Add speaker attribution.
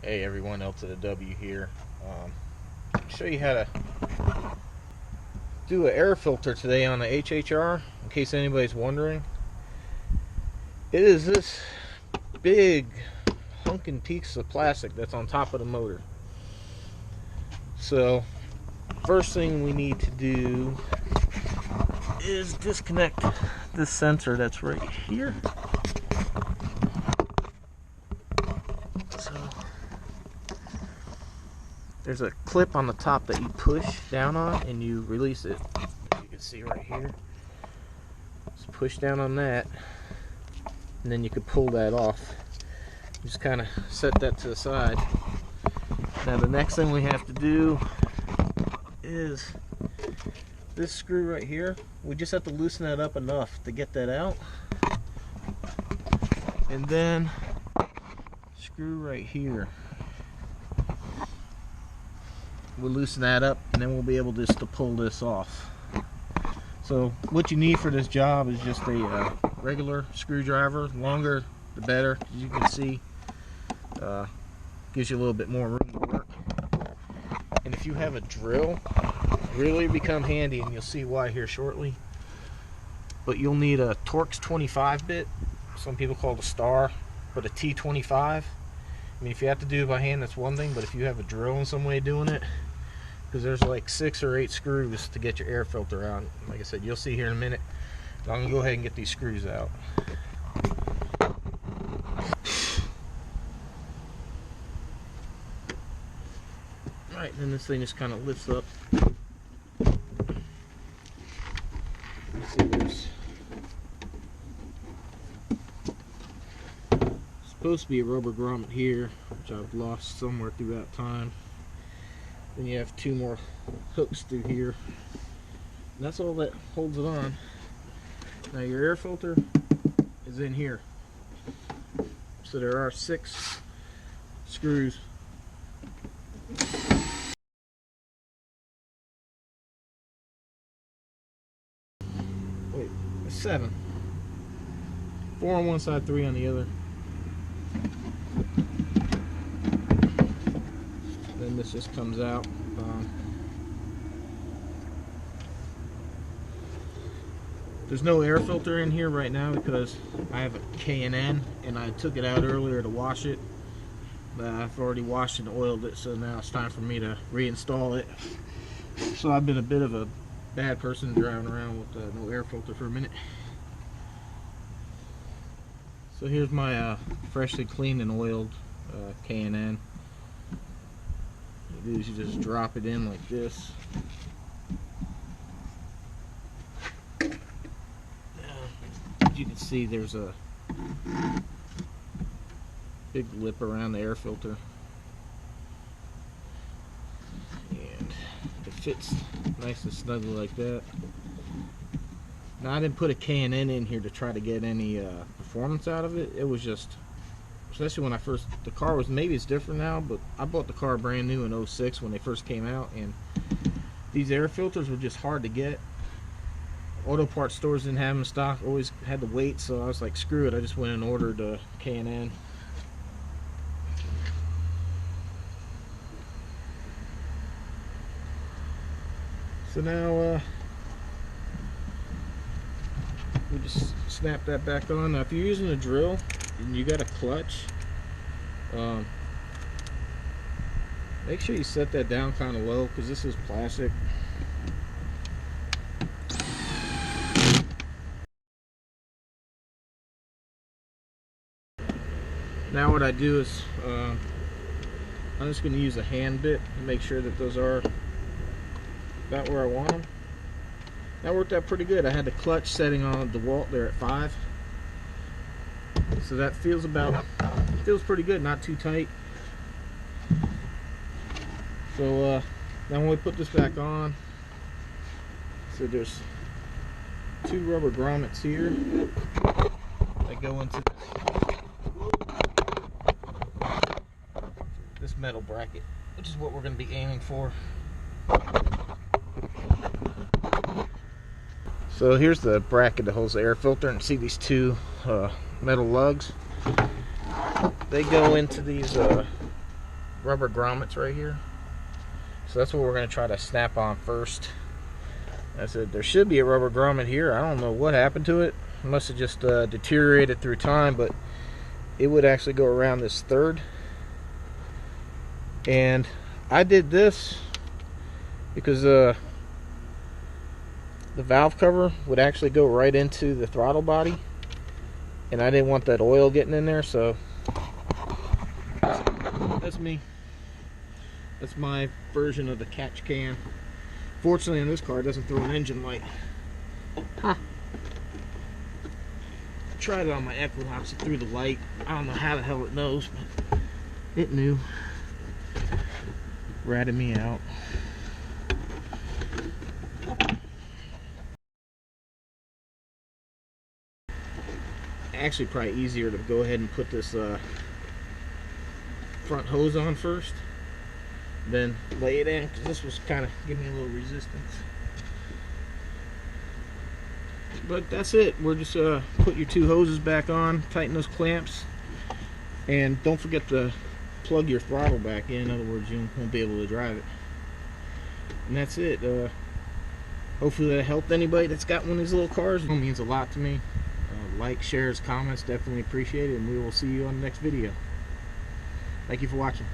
Speaker 1: Hey everyone, L to the W here. Show you how to do an air filter today on the HHR, in case anybody's wondering. It is this big hunking piece of plastic that's on top of the motor. So, first thing we need to do is disconnect this sensor that's right here. There's a clip on the top that you push down on and you release it. As you can see right here. Just push down on that and then you can pull that off. Just kind of set that to the side. Now the next thing we have to do is this screw right here. We just have to loosen that up enough to get that out. And then screw right here. We'll loosen that up and then we'll be able just to pull this off. So what you need for this job is just a regular screwdriver. Longer the better, as you can see. Gives you a little bit more room to work. And if you have a drill, really become handy, and you'll see why here shortly. But you'll need a Torx 25 bit. Some people call it a star, but a T25. I mean, if you have to do it by hand, that's one thing, but if you have a drill and some way of doing it, because there's like 6 or 8 screws to get your air filter out. Like I said, you'll see here in a minute. I'm going to go ahead and get these screws out. Alright, then this thing just kind of lifts up. See, there's supposed to be a rubber grommet here, which I've lost somewhere throughout time. Then you have 2 more hooks through here. And that's all that holds it on. Now your air filter is in here. So there are 6 screws. Wait, 7. 4 on one side, 3 on the other. Then this just comes out. There's no air filter in here right now because I have a K&N and I took it out earlier to wash it. But I've already washed and oiled it, so now it's time for me to reinstall it. So I've been a bit of a bad person driving around with no air filter for a minute. So here's my freshly cleaned and oiled K&N. What you do is you just drop it in like this. As you can see, there's a big lip around the air filter. And it fits nice and snugly like that. Now I didn't put a K&N in here to try to get any performance out of it. It was just, especially when the car was, maybe it's different now, but I bought the car brand new in 06 when they first came out, and these air filters were just hard to get. Auto parts stores didn't have them in stock, always had to wait, so I was like, screw it, I just went and ordered a K&N. So now we just snap that back on. Now if you're using a drill and you got a clutch, make sure you set that down kind of low because this is plastic. Now what I do is I'm just going to use a hand bit to make sure that those are about where I want them. That worked out pretty good. I had the clutch setting on DeWalt there at 5. So that feels pretty good, not too tight. So now when we put this back on, so there's 2 rubber grommets here that go into this metal bracket, which is what we're going to be aiming for. So here's the bracket that holds the air filter, and see these 2 metal lugs. They go into these rubber grommets right here. So that's what we're going to try to snap on first. I said there should be a rubber grommet here. I don't know what happened to it. It must have just deteriorated through time, but it would actually go around this third. And I did this because the valve cover would actually go right into the throttle body, and I didn't want that oil getting in there, so that's me. That's my version of the catch can. Fortunately, in this car, it doesn't throw an engine light. Huh. I tried it on my Equinox. It threw the light. I don't know how the hell it knows, but it knew. Ratted me out. Actually, probably easier to go ahead and put this front hose on first, then lay it in, because this was kind of giving me a little resistance. But that's it. We're just put your two hoses back on, tighten those clamps, and don't forget to plug your throttle back in. In other words, you won't be able to drive it. And that's it. Hopefully that helped anybody that's got one of these little cars. It means a lot to me. Like, shares, comments, definitely appreciate it, and we will see you on the next video. Thank you for watching.